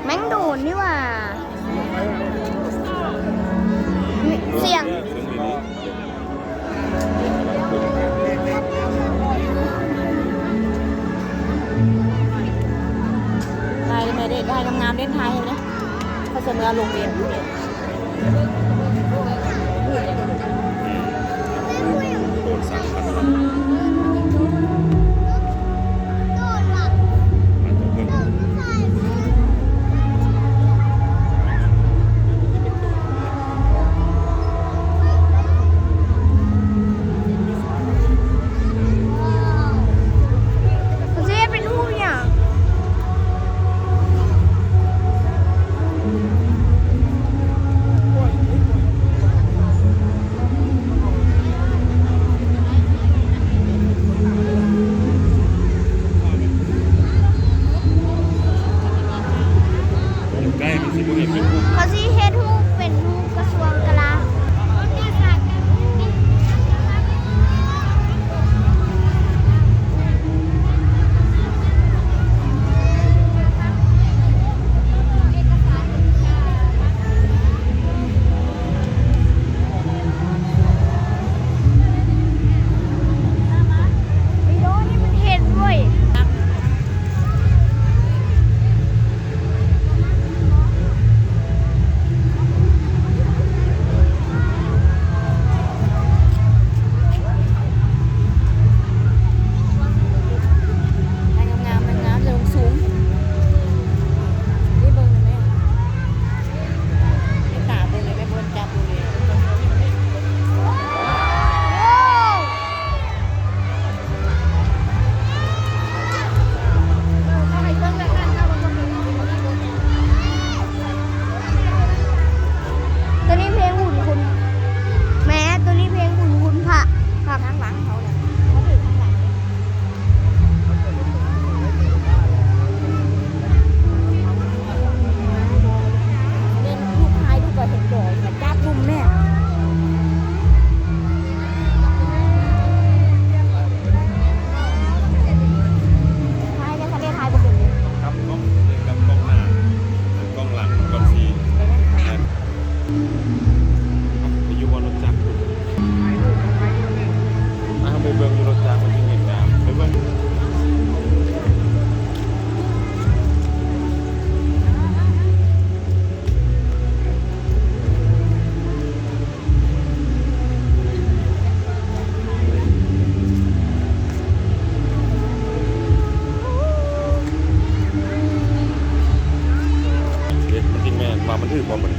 แมงโดนนี่ว่าเสียงไทยไม่ได้ไทยงามๆเล่นไทยนะเขาจะเมื่อลงเรียนโดนสั่งพันธุ์มันต้องเพิ่มเขาจะเป็นหูเนี่ยใกล้มันสิบ่เห็นเป็นพวก เขาสิเฮ็ดหูเป็นหูกระทรวงกลาไม่รู้นี่มันเห็นเว้ย ไทยงามๆมันงามจะลงสูงนี่เบิ่งได้ไหมไม่ตาเบิ่งเลยไม่บนจับดูเลยตัวนี้เพลงหุ่นคุณแม้ตัวนี้เพลงหุ่นคุณผัก ข้างหลังเขาเนี่ยเขาถือข้างหลังเล่นลูกชายลูกก็เห็นจ่อยแต่จับลุมแม่ทายกันทะเลทายบ่เป็นเลย กับกล้องกับกล้องหน้ากล้องหลังกล้องซีไปอยู่บนรถจักรไปเบิ่งอยู่รถจักรมันจึงเห็นงามไปเบิ่งเด็กมันจริงแม่นว่ามันถือบ่มัน